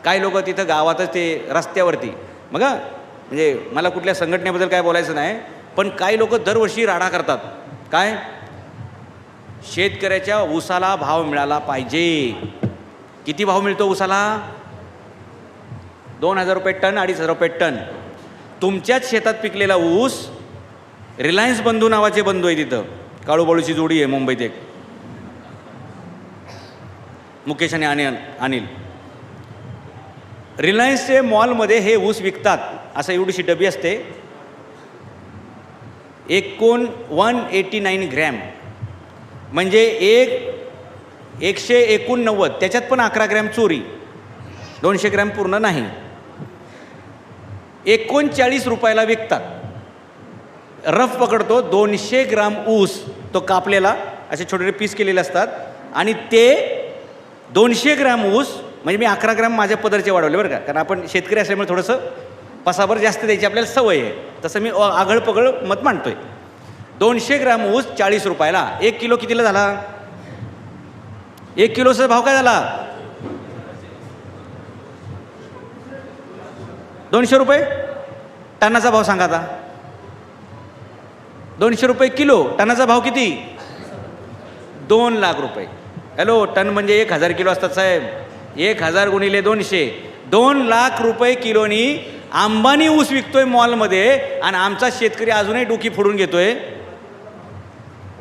काही लोक तिथं गावातच ते रस्त्यावरती मग म्हणजे मला कुठल्या संघटनेबद्दल काय बोलायचं नाही, पण काही लोक दरवर्षी राडा करतात. काय शेतकऱ्याच्या ऊसाला भाव मिळाला पाहिजे. किती भाव मिळतो ऊसाला? 2,000 रुपये टन, 2,500 रुपये टन. तुमच्याच शेतात पिकलेला ऊस, रिलायन्स बंधू नावाचे बंधू आहे तिथं, काळूबाळूची जोडी आहे मुंबईत एक, मुकेश आणि अनिल. रिलायन्सचे मॉलमध्ये हे ऊस विकतात. असं एवढीशी डबी असते, 189 ग्रॅम, म्हणजे 189, त्याच्यात पण 11 ग्रॅम चोरी, 200 ग्रॅम पूर्ण नाही. 39 रुपयाला विकतात. रफ पकडतो 200 ग्राम ऊस, तो कापलेला असे छोटे छोटे पीस केलेले असतात, आणि ते 200 ग्रॅम ऊस, म्हणजे मी 11 ग्रॅम माझ्या पदरचे वाढवले बरं का, कारण आपण शेतकरी असल्यामुळे थोडंसं पसाभर जास्त द्यायची आपल्याला सवय आहे, तसं मी आगळपगळ मत मांडतोय. 200 ग्रॅम ऊस 40 रुपयाला. 1 किलो कितीला झाला? 1 किलोचा भाव काय झाला? 200 रुपये. टनाचा भाव सांगा आता. 200 रुपये किलो. टनाचा भाव किती? 2 लाख रुपये. हॅलो, टन म्हणजे 1,000 किलो असतात साहेब. 1,000 गुणिले 200, 2 लाख रुपये किलोनी अंबानी ऊस विकतोय मॉलमध्ये, आणि आमचा शेतकरी अजूनही डोकी फोडून घेतोय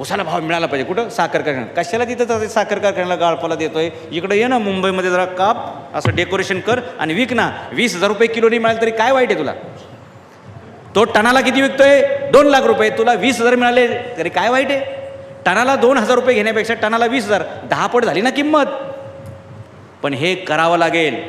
ऊसाला भाव मिळाला पाहिजे. कुठं? साखर कारखाना. कशाला तिथं साखर कारखान्याला गाळपाला देतोय? इकडे ये ना मुंबईमध्ये, जरा काप, असं डेकोरेशन कर आणि विक ना. 20,000 रुपये किलोनी मिळाले तरी काय वाईट आहे तुला? तो टनाला किती विकतोय? 2 लाख रुपये. तुला 20,000 मिळाले तरी काय वाईट आहे? टनाला 2,000 रुपये घेण्यापेक्षा टनाला 20,000, 10 पट झाली ना किंमत. पण हे करावं लागेल.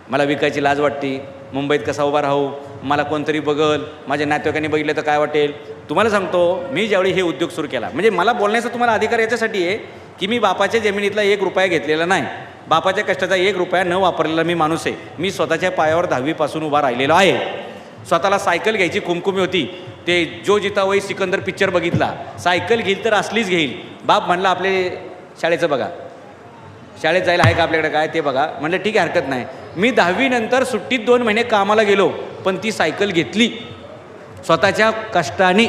मला विकायची लाज वाटते. मुंबईत कसा उभा राहू? मला कोणतरी बघल, माझ्या नातेवाईकांनी बघितलं तर काय वाटेल? तुम्हाला सांगतो, मी ज्यावेळी हे उद्योग सुरू केला, म्हणजे मला बोलण्याचा तुम्हाला अधिकार याच्यासाठी आहे की मी बापाच्या जमिनीतला 1 रुपया घेतलेला नाही. बापाच्या कष्टाचा 1 रुपया न वापरलेला मी माणूस आहे. मी स्वतःच्या पायावर 10वी पासून उभा राहिलेलो आहे. स्वतःला सायकल घ्यायची खुमखुमी होती. ते जो जिता वही सिकंदर पिक्चर बघितला. सायकल घेईल तर असलीच घेईल. बाप म्हणला आपले शाळेचं बघा, शाळेत जायला आहे का आपल्याकडे काय ते बघा. म्हणलं ठीक आहे, हरकत नाही. मी 10वी नंतर सुट्टीत 2 महिने कामाला गेलो, पण ती सायकल घेतली स्वतःच्या कष्टाने.